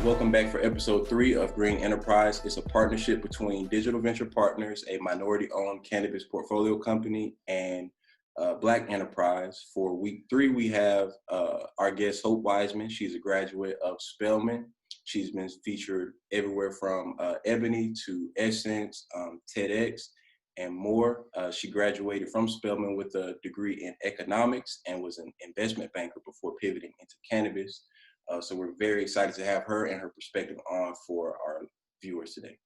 Welcome back for episode 3 of Green Enterprise. It's a partnership between Digital Venture Partners, a minority-owned cannabis portfolio company, and Black Enterprise. For week 3, we have our guest, Hope Wiseman. She's a graduate of Spelman. She's been featured everywhere from Ebony to Essence, TEDx, and more. She graduated from Spelman with a degree in economics and was an investment banker before pivoting into cannabis. So we're very excited to have her and her perspective on for our viewers today.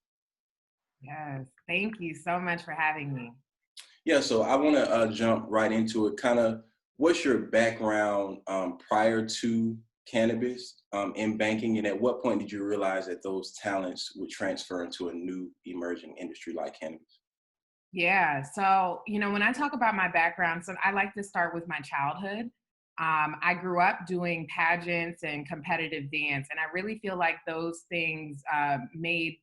Yes, thank you so much for having me. Yeah, so I want to jump right into it. Kind of, what's your background prior to cannabis in banking, and at what point did you realize that those talents would transfer into a new emerging industry like cannabis? Yeah, so, when I talk about my background, so I like to start with my childhood. I grew up doing pageants and competitive dance, and I really feel like those things made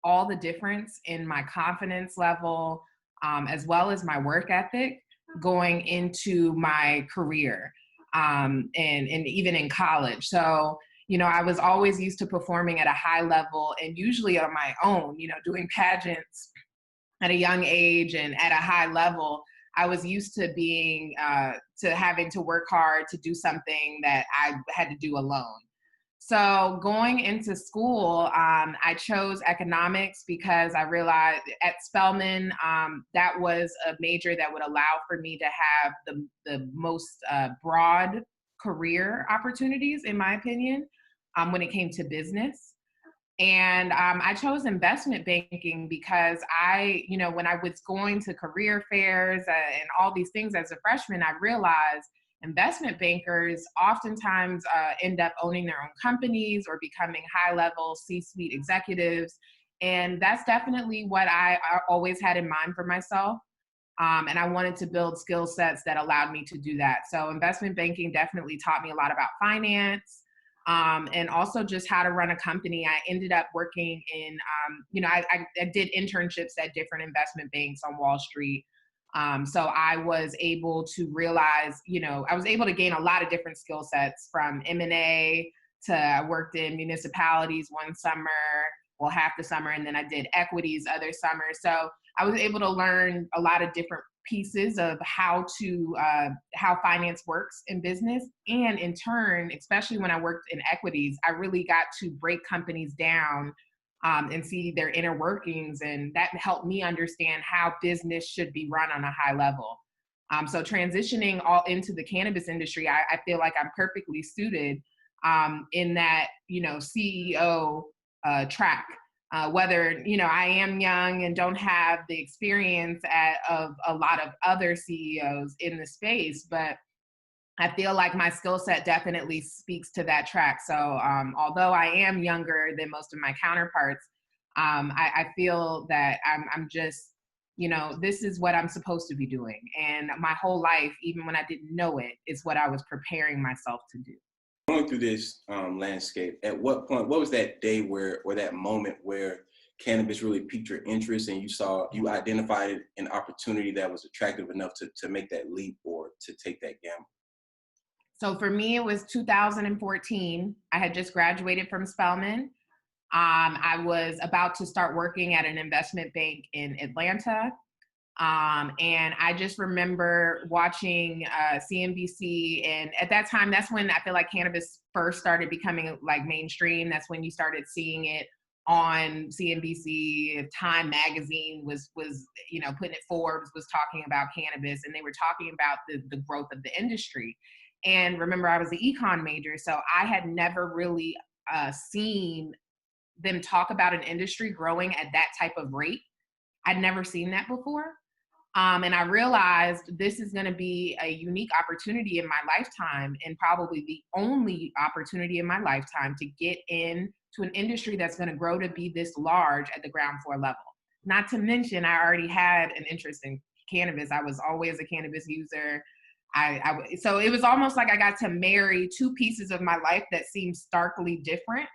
all the difference in my confidence level, as well as my work ethic going into my career, and even in college. So, I was always used to performing at a high level and usually on my own, doing pageants at a young age and at a high level. I was used to being, to having to work hard to do something that I had to do alone. So going into school, I chose economics because I realized at Spelman, that was a major that would allow for me to have the most broad career opportunities, in my opinion, when it came to business. And I chose investment banking because when I was going to career fairs and all these things as a freshman, I realized investment bankers oftentimes end up owning their own companies or becoming high-level C-suite executives. And that's definitely what I always had in mind for myself. And I wanted to build skill sets that allowed me to do that. So investment banking definitely taught me a lot about finance, and also just how to run a company. I ended up working in, I did internships at different investment banks on Wall Street. So I was able to realize, I was able to gain a lot of different skill sets from M&A to I worked in municipalities one summer, well, half the summer, and then I did equities other summer. So I was able to learn a lot of different pieces of how finance works in business. And in turn, especially when I worked in equities, I really got to break companies down and see their inner workings. And that helped me understand how business should be run on a high level. So transitioning all into the cannabis industry, I feel like I'm perfectly suited in that, CEO track. Whether, I am young and don't have the experience of a lot of other CEOs in the space, but I feel like my skill set definitely speaks to that track. So although I am younger than most of my counterparts, I feel that I'm just, this is what I'm supposed to be doing. And my whole life, even when I didn't know it, is what I was preparing myself to do. Going through this landscape, at what point, what was that day or that moment where cannabis really piqued your interest and you identified an opportunity that was attractive enough to make that leap or to take that gamble? So for me, it was 2014. I had just graduated from Spelman. I was about to start working at an investment bank in Atlanta. And I just remember watching CNBC, and at that time, that's when I feel like cannabis first started becoming like mainstream. That's when you started seeing it on CNBC. Time magazine was putting it. Forbes was talking about cannabis, and they were talking about the growth of the industry. And remember, I was the econ major, so I had never really seen them talk about an industry growing at that type of rate. I'd never seen that before. And I realized this is going to be a unique opportunity in my lifetime, and probably the only opportunity in my lifetime to get into an industry that's going to grow to be this large at the ground floor level. Not to mention, I already had an interest in cannabis. I was always a cannabis user. So it was almost like I got to marry two pieces of my life that seemed starkly different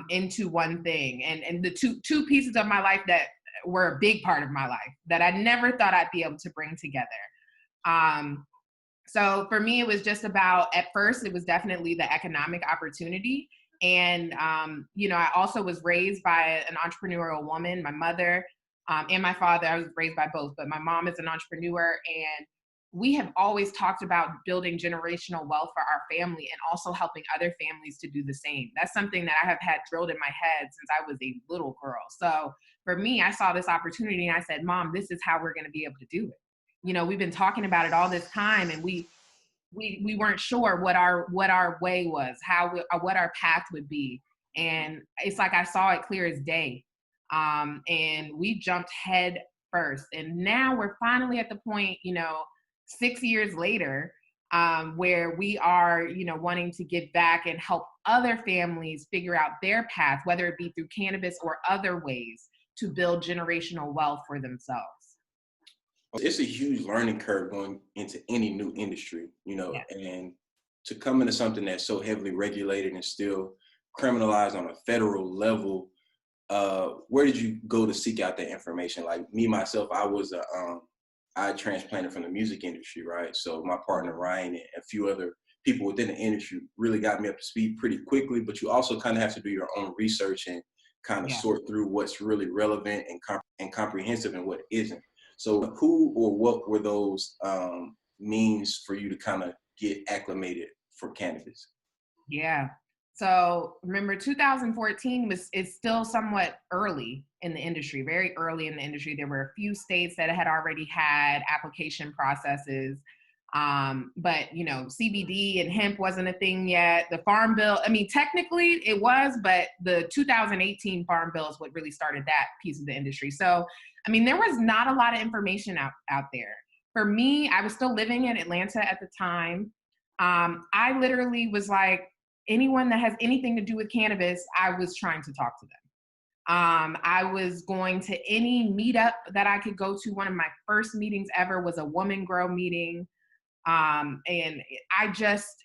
into one thing. And the two pieces of my life that were a big part of my life that I never thought I'd be able to bring together. So for me, it was just about, at first, it was definitely the economic opportunity. And, I also was raised by an entrepreneurial woman, my mother, and my father. I was raised by both, but my mom is an entrepreneur. And we have always talked about building generational wealth for our family and also helping other families to do the same. That's something that I have had drilled in my head since I was a little girl. So for me, I saw this opportunity and I said, Mom, this is how we're going to be able to do it. We've been talking about it all this time, and we weren't sure what our way was, what our path would be. And it's like I saw it clear as day. And we jumped head first. And now we're finally at the point, 6 years later, where we are, wanting to give back and help other families figure out their path, whether it be through cannabis or other ways to build generational wealth for themselves. It's a huge learning curve going into any new industry, Yes. and to come into something that's so heavily regulated and still criminalized on a federal level. Where did you go to seek out that information? Like me, myself, I transplanted from the music industry, right? So my partner, Ryan, and a few other people within the industry really got me up to speed pretty quickly, but you also kind of have to do your own research and kind of Yeah. sort through what's really relevant and comprehensive and what isn't. So who or what were those means for you to kind of get acclimated for cannabis? Yeah. So remember, 2014 is still somewhat early in the industry, very early in the industry. There were a few states that had already had application processes. But CBD and hemp wasn't a thing yet. The Farm Bill, I mean, technically it was, but the 2018 Farm Bill is what really started that piece of the industry. So, I mean, there was not a lot of information out there. For me, I was still living in Atlanta at the time. I literally was like, anyone that has anything to do with cannabis, I was trying to talk to them. I was going to any meetup that I could go to. One of my first meetings ever was a woman grow meeting. And I just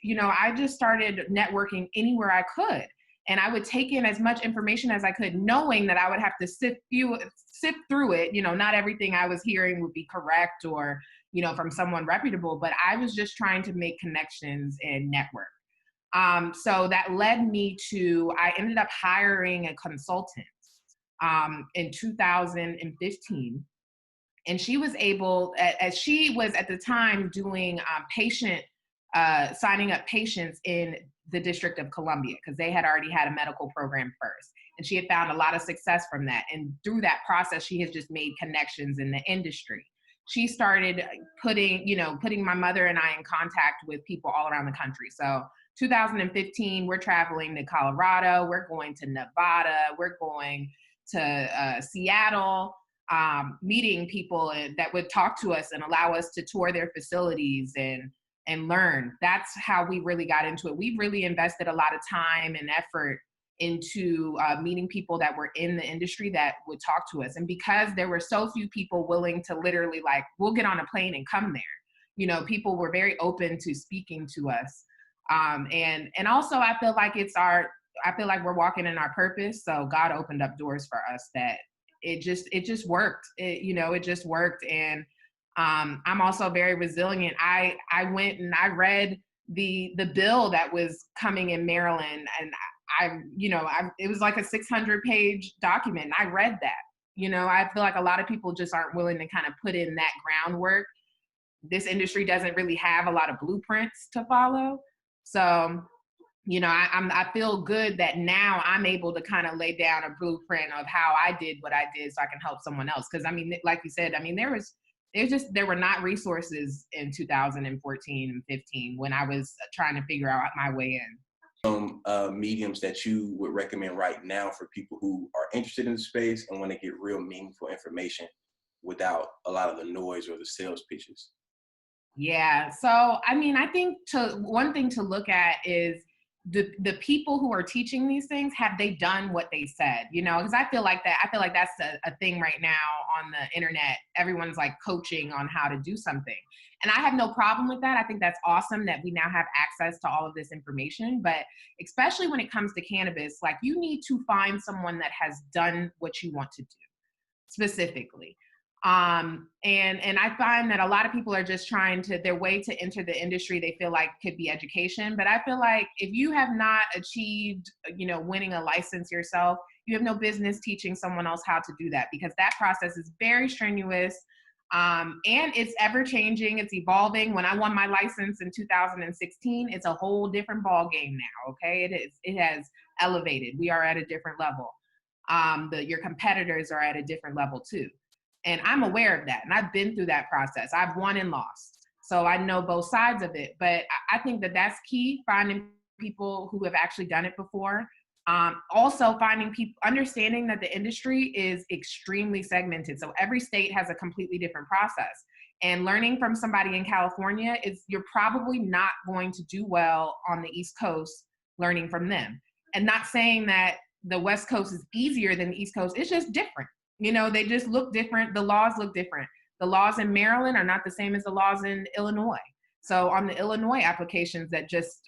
started networking anywhere I could. And I would take in as much information as I could, knowing that I would have to sift through it. Not everything I was hearing would be correct or, from someone reputable, but I was just trying to make connections and network. So that led me to, I ended up hiring a consultant in 2015. And she was able, as she was at the time doing signing up patients in the District of Columbia, because they had already had a medical program first. And she had found a lot of success from that. And through that process, she has just made connections in the industry. She started putting my mother and I in contact with people all around the country. So 2015, we're traveling to Colorado, we're going to Nevada, we're going to Seattle, meeting people that would talk to us and allow us to tour their facilities and learn. That's how we really got into it. We really invested a lot of time and effort into meeting people that were in the industry that would talk to us. And because there were so few people willing to literally we'll get on a plane and come there, people were very open to speaking to us. And also I feel like we're walking in our purpose. So God opened up doors for us that it just worked. It just worked. And I'm also very resilient. I went and I read the bill that was coming in Maryland, and it was like a 600-page document. And I read that. I feel like a lot of people just aren't willing to kind of put in that groundwork. This industry doesn't really have a lot of blueprints to follow. So, I feel good that now I'm able to kind of lay down a blueprint of how I did what I did so I can help someone else. Because, I mean, like you said, I mean, there were not resources in 2014 and 15 when I was trying to figure out my way in. Some mediums that you would recommend right now for people who are interested in the space and want to get real meaningful information without a lot of the noise or the sales pitches? Yeah. So, I mean, I think one thing to look at is the people who are teaching these things, have they done what they said? Because I feel like that's a thing right now on the internet. Everyone's like coaching on how to do something. And I have no problem with that. I think that's awesome that we now have access to all of this information. But especially when it comes to cannabis, you need to find someone that has done what you want to do specifically. And I find that a lot of people are just trying to, their way to enter the industry, they feel like could be education. But I feel like if you have not achieved, winning a license yourself, you have no business teaching someone else how to do that, because that process is very strenuous. And it's ever changing, it's evolving. When I won my license in 2016, it's a whole different ball game now. Okay. It has elevated. We are at a different level. Your competitors are at a different level too. And I'm aware of that. And I've been through that process. I've won and lost. So I know both sides of it. But I think that that's key, finding people who have actually done it before. Also finding people, understanding that the industry is extremely segmented. So every state has a completely different process. And learning from somebody in California you're probably not going to do well on the East Coast learning from them. And not saying that the West Coast is easier than the East Coast, it's just different. They just look different. The laws look different. The laws in Maryland are not the same as the laws in Illinois. So on the Illinois applications that just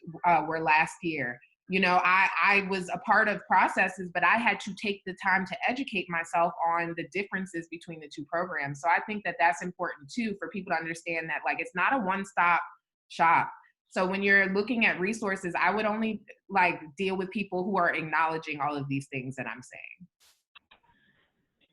were last year, I was a part of processes, but I had to take the time to educate myself on the differences between the two programs. So I think that that's important too, for people to understand that, like, it's not a one-stop shop. So when you're looking at resources, I would only deal with people who are acknowledging all of these things that I'm saying.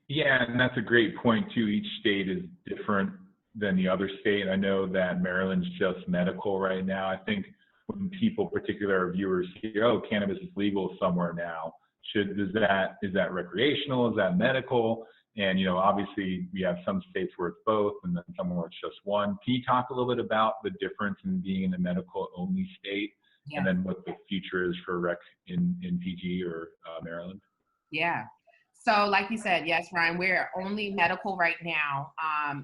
Yeah, and that's a great point too. Each state is different than the other state. I know that Maryland's just medical right now. I think when people, particularly our viewers, hear, "Oh, cannabis is legal somewhere now," is that recreational? Is that medical? And obviously we have some states where it's both, and then some where it's just one. Can you talk a little bit about the difference in being in a medical only state, and then what the future is for rec in PG or Maryland? Yeah. So like you said, yes, Ryan, we're only medical right now.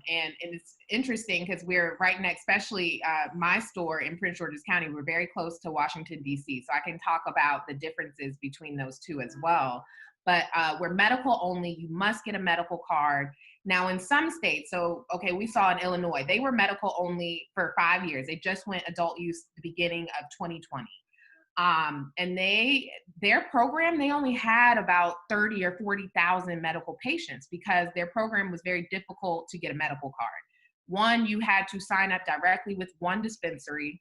And it's interesting because we're right next, especially my store in Prince George's County, we're very close to Washington, D.C. So I can talk about the differences between those two as well. But we're medical only. You must get a medical card. Now in some states, so, okay, we saw in Illinois, they were medical only for 5 years. They just went adult use at the beginning of 2020. And their program, they only had about 30 or 40,000 medical patients because their program was very difficult to get a medical card. One, you had to sign up directly with one dispensary,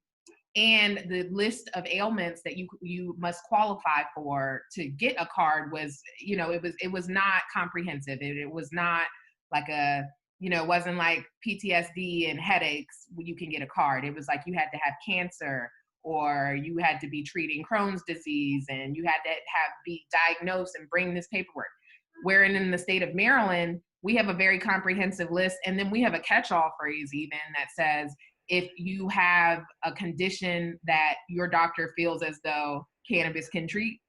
and the list of ailments that you must qualify for to get a card was, it was not comprehensive. It was not like it wasn't like PTSD and headaches when you can get a card. It was like you had to have cancer, or you had to be treating Crohn's disease, and you had to be diagnosed and bring this paperwork. Wherein in the state of Maryland, we have a very comprehensive list. And then we have a catch-all phrase even that says, if you have a condition that your doctor feels as though cannabis can treat.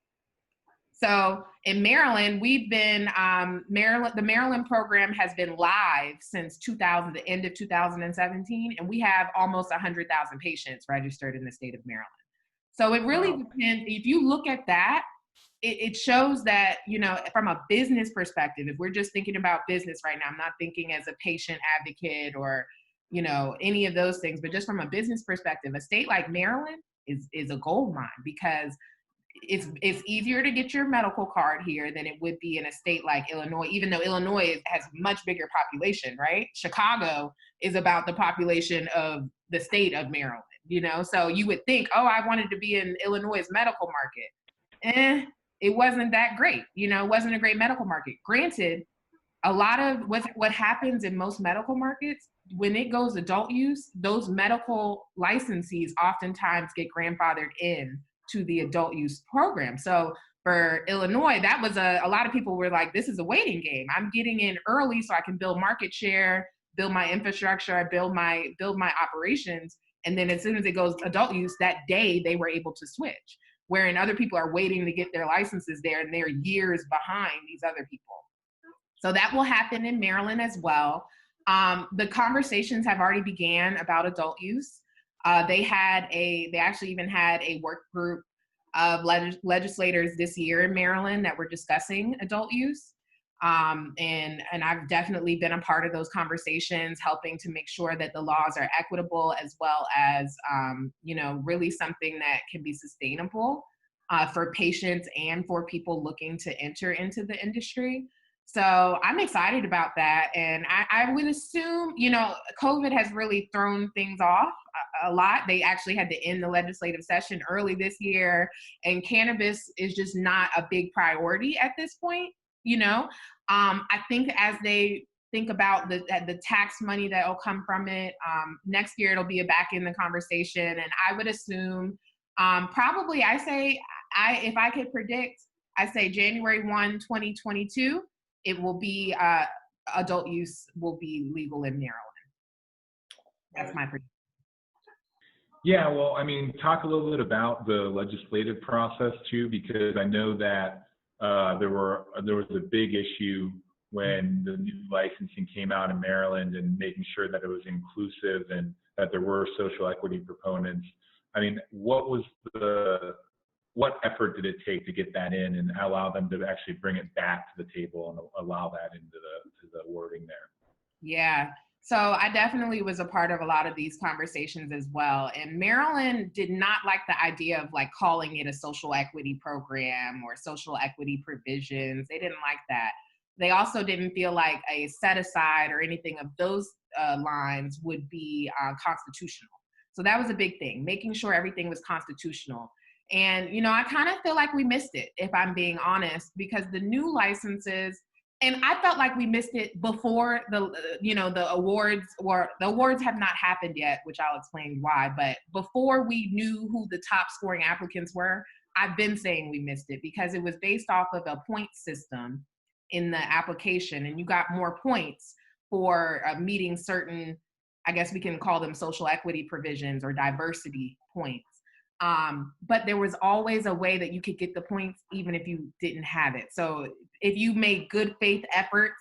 So in Maryland, we've been, the Maryland program has been live since the end of 2017, and we have almost 100,000 patients registered in the state of Maryland. So it really depends. If you look at that, it shows that, from a business perspective, if we're just thinking about business right now, I'm not thinking as a patient advocate or, any of those things, but just from a business perspective, a state like Maryland is a gold mine, because it's easier to get your medical card here than it would be in a state like Illinois, even though Illinois has much bigger population, right? Chicago is about the population of the state of Maryland, So you would think, oh, I wanted to be in Illinois' medical market. It wasn't that great, it wasn't a great medical market. Granted, a lot of what happens in most medical markets, when it goes adult use, those medical licensees oftentimes get grandfathered in to the adult use program. So for Illinois, that was a lot of people were like, this is a waiting game. I'm getting in early so I can build market share, build my infrastructure, build my operations. And then as soon as it goes adult use, that day they were able to switch. Wherein other people are waiting to get their licenses there, and they're years behind these other people. So that will happen in Maryland as well. The conversations have already began about adult use. They actually even had a work group of legislators this year in Maryland that were discussing adult use. And I've definitely been a part of those conversations, helping to make sure that the laws are equitable, as well as, really something that can be sustainable for patients and for people looking to enter into the industry. So I'm excited about that. And I would assume, COVID has really thrown things off a lot. They actually had to end the legislative session early this year, and cannabis is just not a big priority at this point. I think as they think about the tax money that will come from it, next year it'll be back in the conversation. And I would assume probably if I could predict, I say January 1, 2022, it will be adult use will be legal in Maryland. That's my prediction. Yeah, well, I mean, talk a little bit about the legislative process too, because I know that there was a big issue when the new licensing came out in Maryland and making sure that it was inclusive and that there were social equity proponents. I mean, what effort did it take to get that in and allow them to actually bring it back to the table and allow that into the wording there? Yeah. So I definitely was a part of a lot of these conversations as well. And Maryland did not like the idea of like calling it a social equity program or social equity provisions. They didn't like that. They also didn't feel like a set aside or anything of those lines would be constitutional. So that was a big thing, making sure everything was constitutional. And, I kind of feel like we missed it, if I'm being honest, because the new licenses, and I felt like we missed it before the awards, or the awards have not happened yet, which I'll explain why. But before we knew who the top scoring applicants were, I've been saying we missed it because it was based off of a point system in the application, and you got more points for meeting certain, I guess we can call them social equity provisions or diversity points. But there was always a way that you could get the points even if you didn't have it. So if you made good faith efforts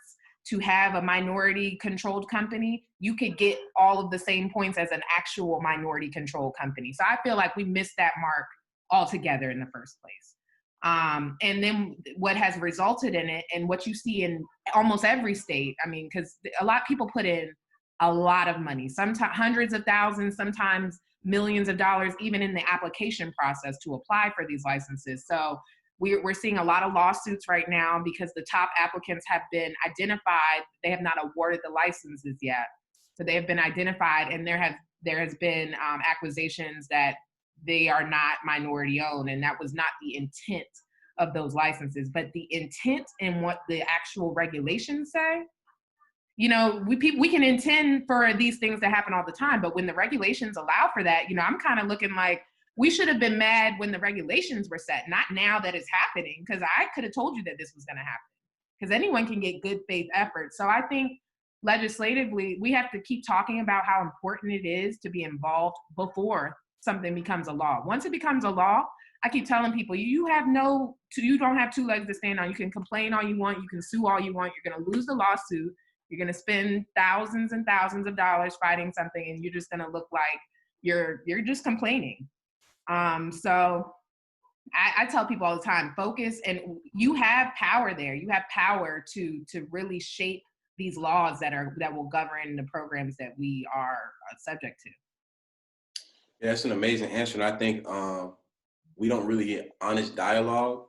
to have a minority controlled company, you could get all of the same points as an actual minority controlled company. So I feel like we missed that mark altogether in the first place. And then what has resulted in it, and what you see in almost every state, I mean, because a lot of people put in a lot of money, sometimes hundreds of thousands, sometimes millions of dollars, even in the application process to apply for these licenses. So we're seeing a lot of lawsuits right now because the top applicants have been identified. They have not awarded the licenses yet. So they have been identified, and there has been accusations that they are not minority owned, and that was not the intent of those licenses. But the intent and what the actual regulations say, we can intend for these things to happen all the time, but when the regulations allow for that, I'm kind of looking like we should have been mad when the regulations were set, not now that it's happening, because I could have told you that this was going to happen, because anyone can get good faith efforts. So I think legislatively, we have to keep talking about how important it is to be involved before something becomes a law. Once it becomes a law, I keep telling people, you don't have two legs to stand on. You can complain all you want. You can sue all you want. You're going to lose the lawsuit. You're going to spend thousands and thousands of dollars fighting something, and you're just going to look like you're just complaining. So I tell people all the time, focus, and you have power there. You have power to really shape these laws that will govern the programs that we are subject to. Yeah, that's an amazing answer. And I think we don't really get honest dialogue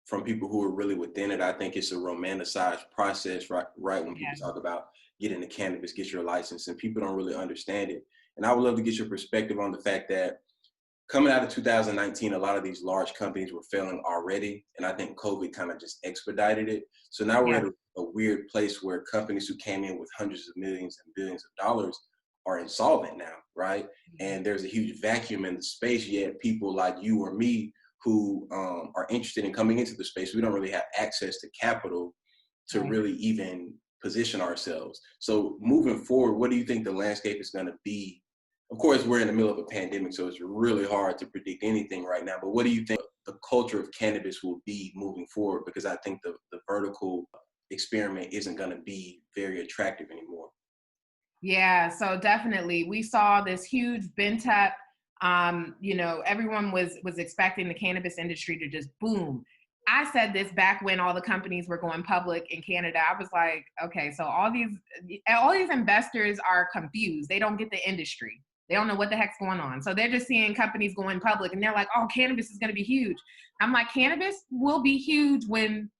from people who are really within it. I think it's a romanticized process, right? When people talk about get into cannabis, get your license, and people don't really understand it. And I would love to get your perspective on the fact that coming out of 2019, a lot of these large companies were failing already. And I think COVID kind of just expedited it. So now we're at a weird place where companies who came in with hundreds of millions and billions of dollars are insolvent now, right? And there's a huge vacuum in the space, yet people like you or me who are interested in coming into the space, we don't really have access to capital to really even position ourselves. So moving forward, what do you think the landscape is going to be? Of course, we're in the middle of a pandemic, so it's really hard to predict anything right now. But what do you think the culture of cannabis will be moving forward? Because I think the vertical experiment isn't going to be very attractive anymore. Yeah, so definitely. We saw this huge bent up, everyone was expecting the cannabis industry to just boom. I said this back when all the companies were going public in Canada. I was like, okay, so all these investors are confused. They don't get the industry. They don't know what the heck's going on. So they're just seeing companies going public and they're like, oh, cannabis is going to be huge. I'm like, cannabis will be huge when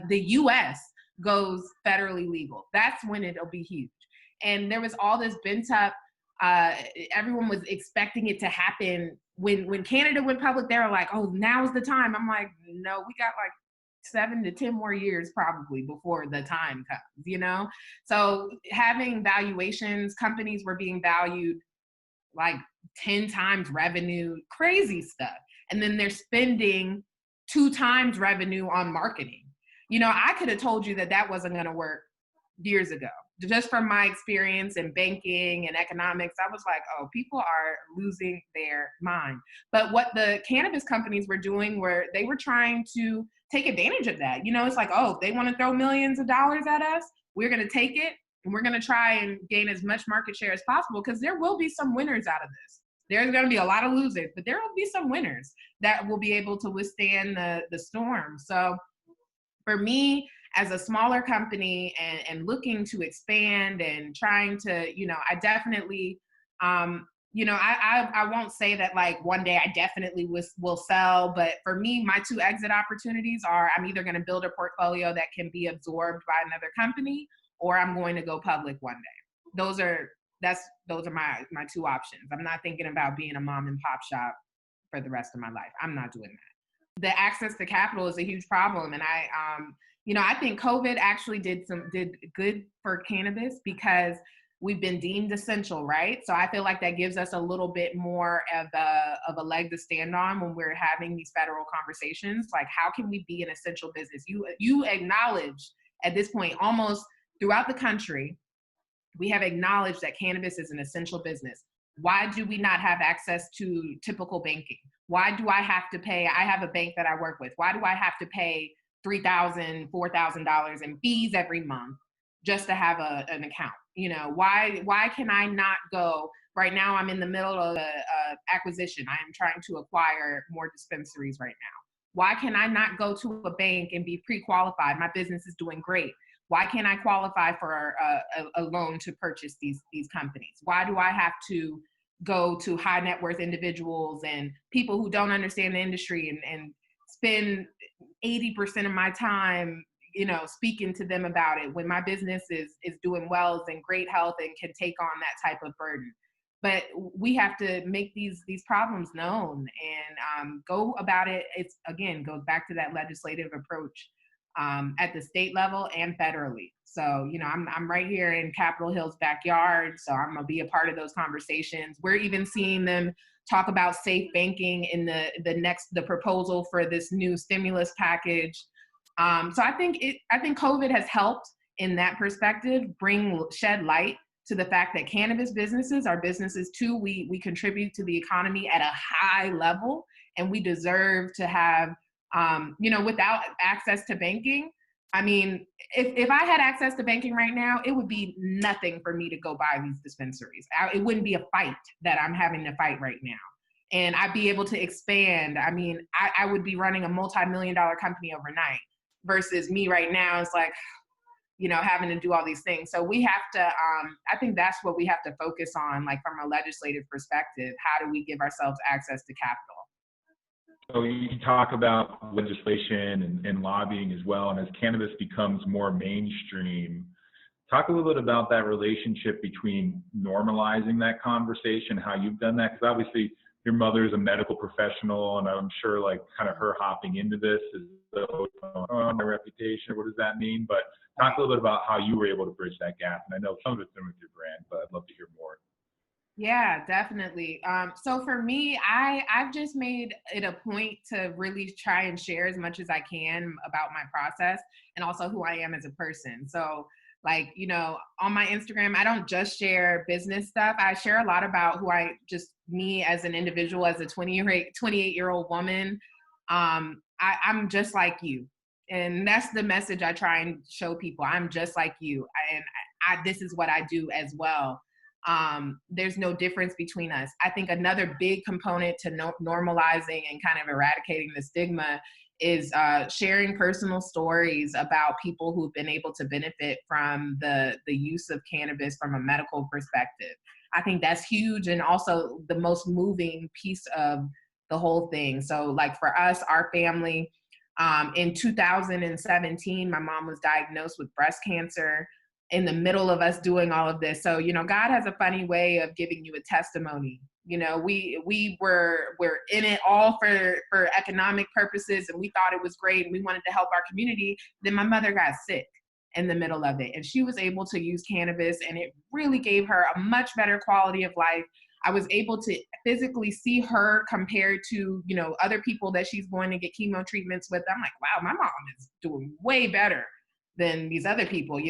the US, goes federally legal. That's when it'll be huge. And there was all this bent up, everyone was expecting it to happen. When Canada went public, they were like, oh, now's the time. I'm like, no, we got like 7 to 10 more years probably before the time comes, you know? So having valuations, companies were being valued like 10 times revenue, crazy stuff. And then they're spending 2 times revenue on marketing. You know, I could have told you that that wasn't going to work years ago. Just from my experience in banking and economics, I was like, oh, people are losing their mind. But what the cannabis companies were doing were they were trying to take advantage of that. You know, it's like, oh, they want to throw millions of dollars at us. We're going to take it and we're going to try and gain as much market share as possible, because there will be some winners out of this. There's going to be a lot of losers, but there will be some winners that will be able to withstand the storm. So for me, as a smaller company and looking to expand and trying to, you know, I definitely, you know, I won't say that like one day I definitely will sell, but for me, my 2 exit opportunities are I'm either going to build a portfolio that can be absorbed by another company, or I'm going to go public one day. Those are my 2 options. I'm not thinking about being a mom and pop shop for the rest of my life. I'm not doing that. The access to capital is a huge problem. And you know, I think COVID actually did good for cannabis because we've been deemed essential, right? So I feel like that gives us a little bit more of a leg to stand on when we're having these federal conversations. Like, how can we be an essential business? You acknowledge at this point, almost throughout the country, we have acknowledged that cannabis is an essential business. Why do we not have access to typical banking? Why do I have to pay? I have a bank that I work with. Why do I have to pay $3,000, $4,000 in fees every month just to have an account? You know, why can I not go? Right now, I'm in the middle of a acquisition. I am trying to acquire more dispensaries right now. Why can I not go to a bank and be pre-qualified? My business is doing great. Why can't I qualify for a loan to purchase these companies? Why do I have to go to high net worth individuals and people who don't understand the industry and spend 80% of my time, you know, speaking to them about it when my business is doing well, is in great health, and can take on that type of burden? But we have to make these problems known and go about it. It's, again, goes back to that legislative approach at the state level and federally. So, you know, I'm right here in Capitol Hill's backyard, so I'm gonna be a part of those conversations. We're even seeing them talk about safe banking in the proposal for this new stimulus package. So I think COVID has helped in that perspective, shed light to the fact that cannabis businesses are businesses too. We contribute to the economy at a high level, and we deserve to have, you know, without access to banking. I mean, if I had access to banking right now, it would be nothing for me to go buy these dispensaries. It wouldn't be a fight that I'm having to fight right now. And I'd be able to expand. I mean, I would be running a multi-million-dollar company overnight versus me right now. It's like, you know, having to do all these things. So we have to, I think that's what we have to focus on, like from a legislative perspective. How do we give ourselves access to capital? So you talk about legislation and lobbying as well, and as cannabis becomes more mainstream, talk a little bit about that relationship between normalizing that conversation, how you've done that, because obviously your mother is a medical professional, and I'm sure like kind of her hopping into this is, oh, my reputation, what does that mean? But talk a little bit about how you were able to bridge that gap. And I know some of it's been with your brand, but I'd love to hear more. Yeah, definitely. So for me, I've just made it a point to really try and share as much as I can about my process and also who I am as a person. So like, you know, on my Instagram, I don't just share business stuff. I share a lot about me as an individual, as a 28-year-old woman. I'm just like you. And that's the message I try and show people. I'm just like you. And this is what I do as well. There's no difference between us. I think another big component to normalizing and kind of eradicating the stigma is sharing personal stories about people who've been able to benefit from the use of cannabis from a medical perspective. I think that's huge, and also the most moving piece of the whole thing. So like for us, our family, In 2017, my mom was diagnosed with breast cancer in the middle of us doing all of this. So, God has a funny way of giving you a testimony. We're in it all for economic purposes, and we thought it was great and we wanted to help our community. Then my mother got sick in the middle of it, and she was able to use cannabis, and it really gave her a much better quality of life. I was able to physically see her compared to, other people that she's going to get chemo treatments with. I'm like, wow, my mom is doing way better than these other people.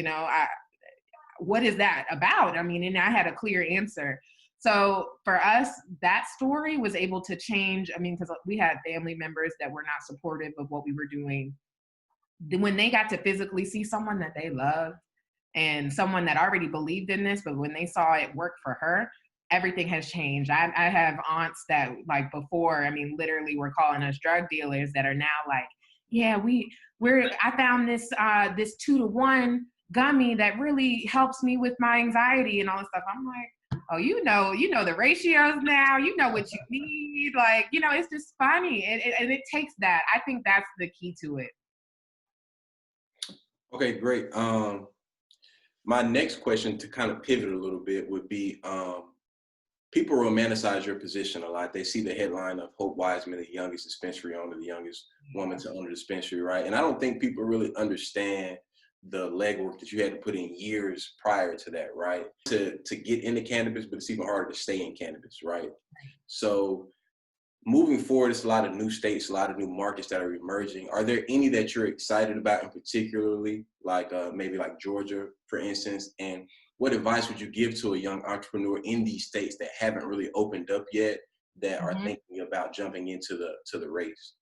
What is that about? And I had a clear answer. So for us, that story was able to change. Because we had family members that were not supportive of what we were doing. When they got to physically see someone that they loved and someone that already believed in this, but when they saw it work for her, everything has changed. I have aunts that, like, before, literally were calling us drug dealers, that are now like, yeah, I found this 2-to-1 gummy that really helps me with my anxiety and all this stuff. I'm like, oh, you know the ratios now, what you need. Like, it's just funny. And it takes that. I think that's the key to it. Okay, great. My next question, to kind of pivot a little bit, would be, people romanticize your position a lot. They see the headline of Hope Wiseman, the youngest dispensary owner, the youngest woman to own a dispensary, right? And I don't think people really understand the legwork that you had to put in years prior to that, right? To get into cannabis, but it's even harder to stay in cannabis, right? So moving forward, it's a lot of new states, a lot of new markets that are emerging. Are there any that you're excited about, and particularly like maybe like Georgia, for instance? And what advice would you give to a young entrepreneur in these states that haven't really opened up yet, that are thinking about jumping into the race?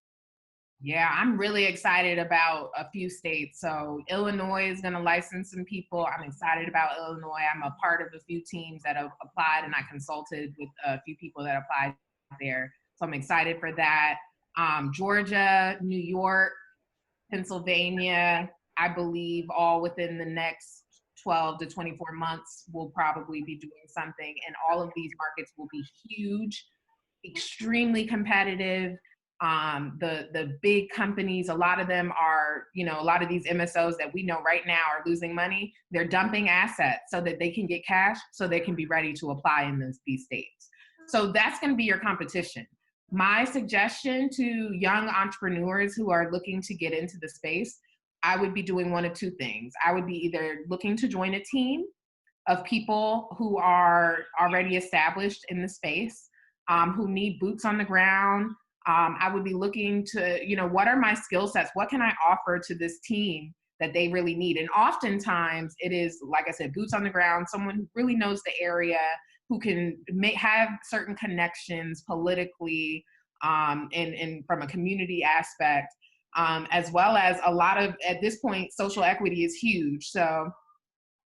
Yeah, I'm really excited about a few states. So Illinois is going to license some people. I'm excited about Illinois. I'm a part of a few teams that have applied, and I consulted with a few people that applied there. So I'm excited for that. Georgia, New York, Pennsylvania, I believe all within the next 12 to 24 months, we'll probably be doing something. And all of these markets will be huge, extremely competitive. The big companies, a lot of them are, a lot of these MSOs that we know right now are losing money. They're dumping assets so that they can get cash, so they can be ready to apply in these states. So that's going to be your competition. My suggestion to young entrepreneurs who are looking to get into the space, I would be doing one of two things. I would be either looking to join a team of people who are already established in the space, who need boots on the ground. I would be looking to, what are my skill sets? What can I offer to this team that they really need? And oftentimes it is, like I said, boots on the ground, someone who really knows the area, who can have certain connections politically, and from a community aspect, as well as a lot of, at this point, social equity is huge. So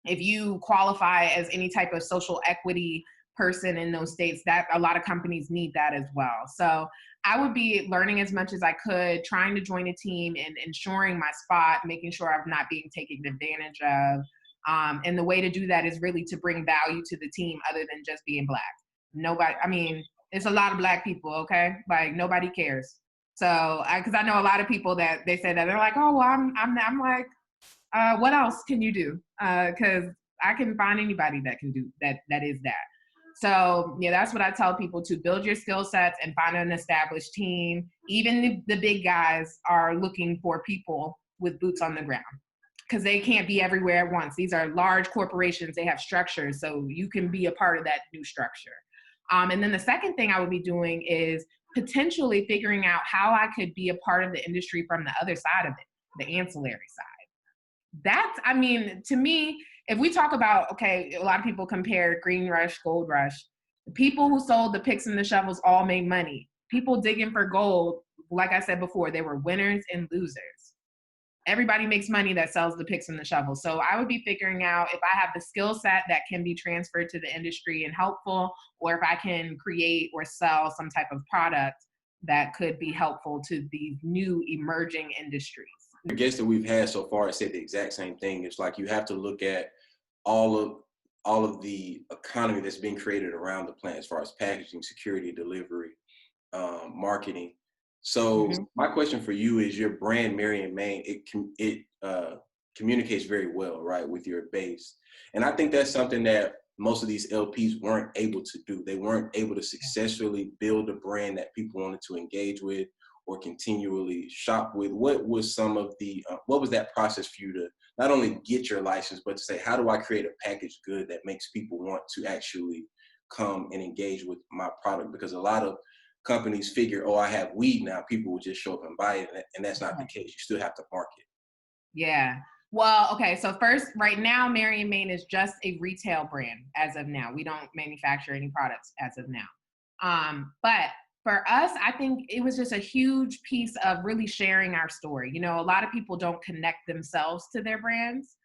if you qualify as any type of social equity person in those states, that a lot of companies need that as well. So I would be learning as much as I could, trying to join a team and ensuring my spot, making sure I'm not being taken advantage of. And the way to do that is really to bring value to the team other than just being Black. Nobody, it's a lot of Black people, okay? Like, nobody cares. So, because I know a lot of people that they say that, they're like, oh, well, I'm like, what else can you do? Because I can find anybody that can do that is that. So yeah, that's what I tell people, to build your skill sets and find an established team. Even the big guys are looking for people with boots on the ground, because they can't be everywhere at once. These are large corporations. They have structures, so you can be a part of that new structure. And then the second thing I would be doing is potentially figuring out how I could be a part of the industry from the other side of it, the ancillary side. That's, to me, if we talk about, okay, a lot of people compare Green Rush, Gold Rush. The people who sold the picks and the shovels all made money. People digging for gold, like I said before, they were winners and losers. Everybody makes money that sells the picks and the shovels. So I would be figuring out if I have the skill set that can be transferred to the industry and helpful, or if I can create or sell some type of product that could be helpful to these new emerging industries. The guests that we've had so far said the exact same thing. It's like you have to look at all of the economy that's being created around the plant, as far as packaging, security, delivery, marketing. So Mhm. my question for you is, your brand Mary and Main, it communicates very well, right, with your base. And I think that's something that most of these LPs weren't able to do. They weren't able to successfully build a brand that people wanted to engage with or continually shop with. What was some of the, what was that process for you to not only get your license, but to say, how do I create a packaged good that makes people want to actually come and engage with my product? Because a lot of companies figure, oh, I have weed now, people will just show up and buy it. And that's not the case. You still have to market. Yeah. Well, okay. So first, right now, Mary and Main is just a retail brand as of now. We don't manufacture any products as of now. But for us, I think it was just a huge piece of really sharing our story. You know, a lot of people don't connect themselves to their brands.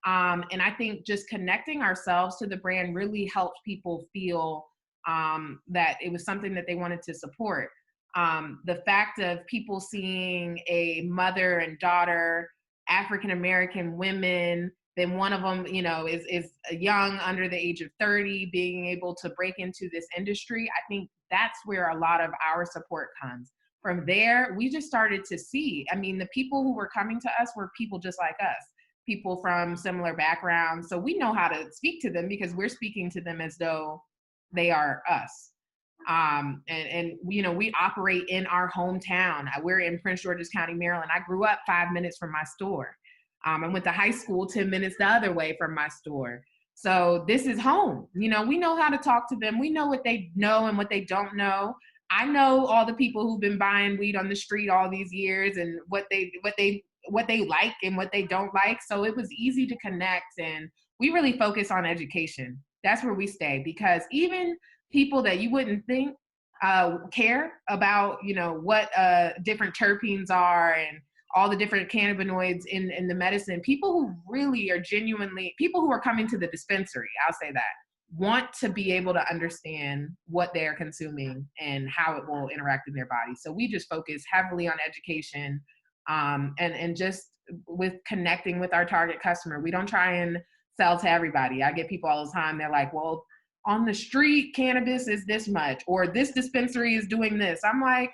And I think just connecting ourselves to the brand really helped people feel that it was something that they wanted to support. The fact of people seeing a mother and daughter, African American women, then one of them, you know, is young, under the age of 30, being able to break into this industry. I think that's where a lot of our support comes. From there, we just started to see, I mean, the people who were coming to us were people just like us, people from similar backgrounds. So we know how to speak to them because we're speaking to them as though they are us. And you know, we operate in our hometown. We're in Prince George's County, Maryland. I grew up 5 minutes from my store. I went to high school 10 minutes the other way from my store. So this is home. You know, we know how to talk to them. We know what they know and what they don't know. I know all the people who've been buying weed on the street all these years and what they like and what they don't like. So it was easy to connect, and we really focus on education. That's where we stay, because even people that you wouldn't think care about, you know, what different terpenes are and all the different cannabinoids in the medicine. People who really are genuinely, people who are coming to the dispensary, I'll say that, want to be able to understand what they're consuming and how it will interact in their body. So we just focus heavily on education, and just with connecting with our target customer. We don't try and sell to everybody. I get people all the time, they're like, well, on the street, cannabis is this much, or this dispensary is doing this. I'm like,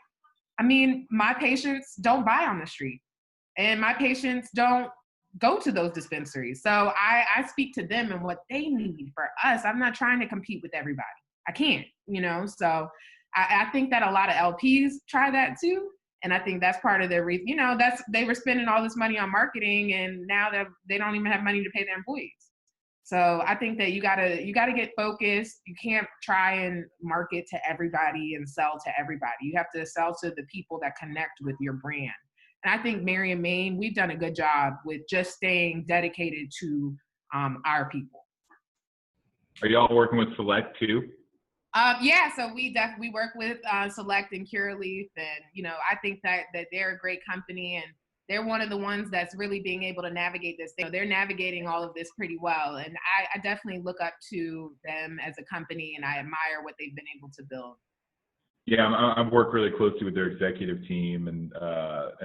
I mean, my patients don't buy on the street, and my patients don't go to those dispensaries. So I speak to them and what they need. For us, I'm not trying to compete with everybody. I can't, you know? So I think that a lot of LPs try that too. And I think that's part of their reason, you know, they were spending all this money on marketing, and now they don't even have money to pay their employees. So I think that you gotta get focused. You can't try and market to everybody and sell to everybody. You have to sell to the people that connect with your brand. And I think Mary and Main, we've done a good job with just staying dedicated to our people. Are y'all working with Select too? Yeah, so we work with Select and Curaleaf, and you know, I think that they're a great company, and they're one of the ones that's really being able to navigate this. You know, they're navigating all of this pretty well, and I definitely look up to them as a company, and I admire what they've been able to build. Yeah, I've worked really closely with their executive team, and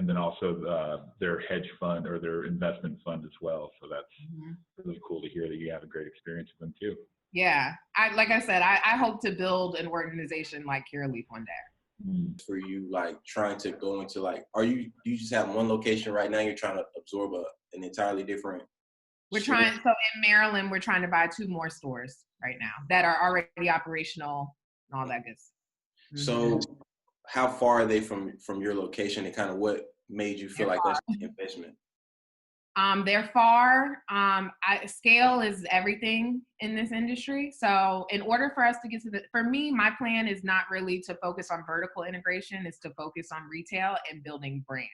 then also their hedge fund or their investment fund as well. So that's really cool to hear that you have a great experience with them too. Yeah, like I said, I hope to build an organization like Curaleaf one day. For you, like trying to go into like, do you just have one location right now? You're trying to absorb an entirely different. So in Maryland, we're trying to buy 2 more stores right now that are already operational and all that good stuff. So how far are they from your location, and kind of what made you feel like that's an investment? They're far. Scale is everything in this industry. So in order for us to get to for me, my plan is not really to focus on vertical integration. It's to focus on retail and building brands.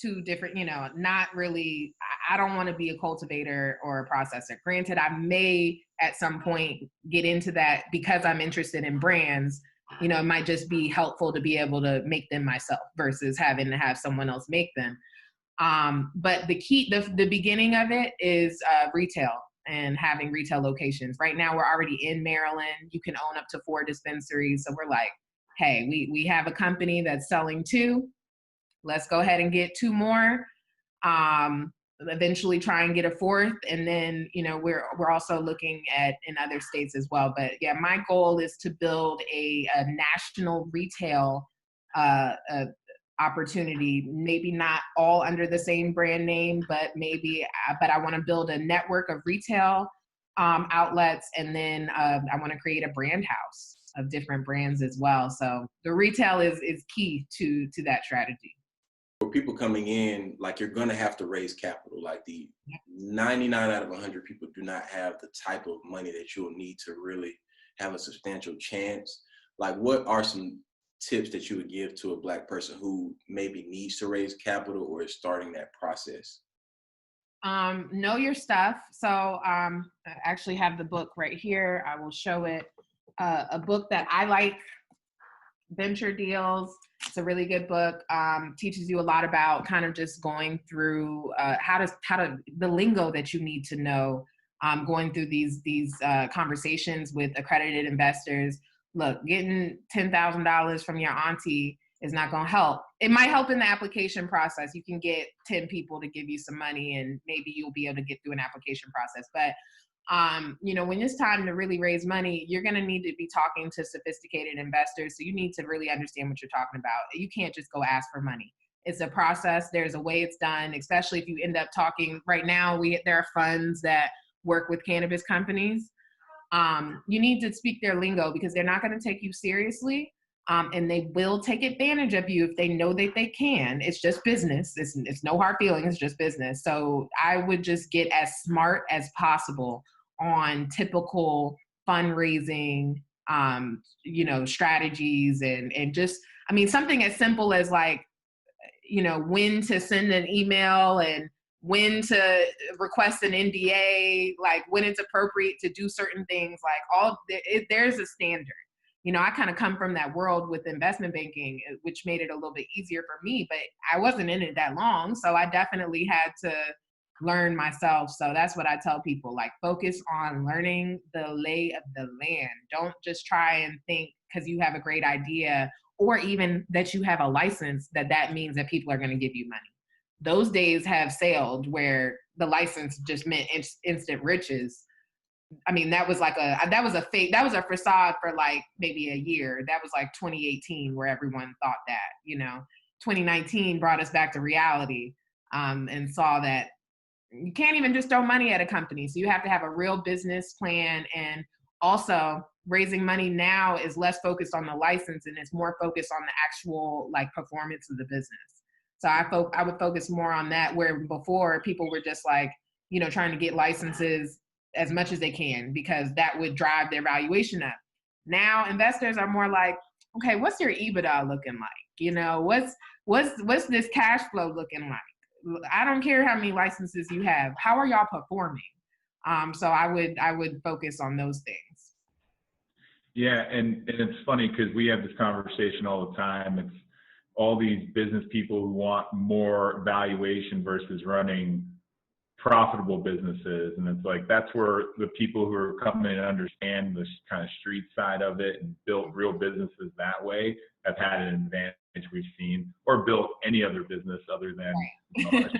2 different, you know, not really, I don't want to be a cultivator or a processor. Granted, I may at some point get into that because I'm interested in brands. You know, it might just be helpful to be able to make them myself versus having to have someone else make them. But the beginning of it is retail and having retail locations. Right now, we're already in Maryland. You can own up to 4 dispensaries. So we're like, hey, we have a company that's selling 2. Let's go ahead and get 2 more. Eventually try and get a 4th. And then, you know, we're also looking at in other states as well. But yeah, my goal is to build a national retail a opportunity, maybe not all under the same brand name, but maybe, but I want to build a network of retail outlets, and then I want to create a brand house of different brands as well. So the retail is key to that strategy. For people coming in, like, you're gonna have to raise capital. Like, the 99 out of 100 people do not have the type of money that you'll need to really have a substantial chance. Like, what are some tips that you would give to a Black person who maybe needs to raise capital or is starting that process? Know your stuff. So I actually have the book right here. I will show it. A book that I like, Venture Deals. It's a really good book. Teaches you a lot about kind of just going through how to the lingo that you need to know, going through these conversations with accredited investors. Look, getting $10,000 from your auntie is not going to help. It might help in the application process. You can get 10 people to give you some money, and maybe you'll be able to get through an application process. But when it's time to really raise money, you're going to need to be talking to sophisticated investors. So you need to really understand what you're talking about. You can't just go ask for money. It's a process. There's a way it's done, especially if you end up talking. Right now, there are funds that work with cannabis companies. You need to speak their lingo, because they're not going to take you seriously. And they will take advantage of you if they know that they can. It's just business. It's no hard feelings. It's just business. So I would just get as smart as possible on typical fundraising, strategies, and just, something as simple as, like, when to send an email and when to request an NDA, like when it's appropriate to do certain things, there's a standard. I kind of come from that world with investment banking, which made it a little bit easier for me, but I wasn't in it that long. So I definitely had to learn myself. So that's what I tell people, like, focus on learning the lay of the land. Don't just try and think because you have a great idea, or even that you have a license, that means that people are going to give you money. Those days have sailed, where the license just meant instant riches. That was a fake, that was a facade for like maybe a year. That was like 2018, where everyone thought that. 2019 brought us back to reality, and saw that you can't even just throw money at a company. So you have to have a real business plan. And also, raising money now is less focused on the license, and it's more focused on the actual, like, performance of the business. So I would focus more on that, where before people were just like, trying to get licenses as much as they can, because that would drive their valuation up. Now investors are more like, okay, what's your EBITDA looking like? What's this cash flow looking like? I don't care how many licenses you have. How are y'all performing? So I would focus on those things. Yeah, and it's funny because we have this conversation all the time. It's all these business people who want more valuation versus running profitable businesses. And it's like, that's where the people who are coming in and understand this kind of street side of it and built real businesses that way have had an advantage we've seen, or built any other business other than right.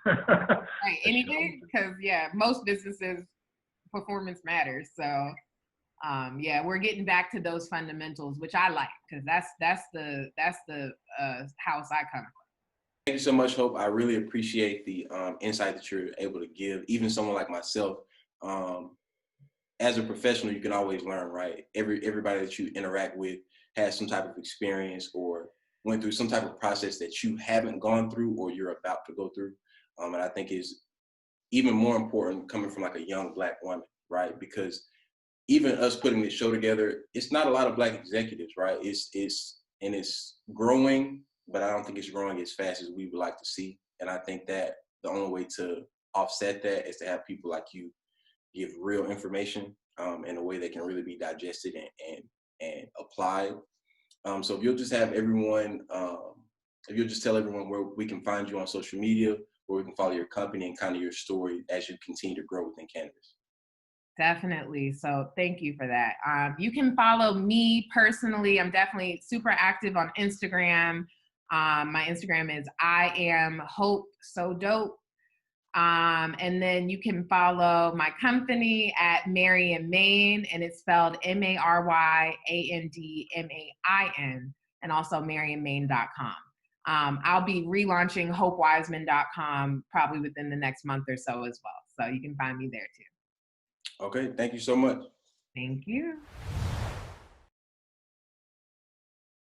Right. Anything, because most businesses, performance matters. So we're getting back to those fundamentals, which I like, because that's the house I come from. Thank you so much, Hope. I really appreciate the insight that you're able to give. Even someone like myself, as a professional, you can always learn, right? Everybody that you interact with has some type of experience or went through some type of process that you haven't gone through or you're about to go through. And I think is even more important coming from like a young Black woman, right? Because even us putting this show together, it's not a lot of Black executives, right? It's growing, but I don't think it's growing as fast as we would like to see. And I think that the only way to offset that is to have people like you give real information in a way that can really be digested and applied. So if you'll just have everyone, if you'll just tell everyone where we can find you on social media, where we can follow your company and kind of your story as you continue to grow within cannabis. Definitely. So thank you for that. You can follow me personally. I'm definitely super active on Instagram. My Instagram is I am Hope So Dope. And then you can follow my company at Maryan Main, and it's spelled MaryandMain. and also MarionMain.com. I'll be relaunching HopeWiseman.com probably within the next month or so as well. So you can find me there too. Okay, thank you so much. Thank you.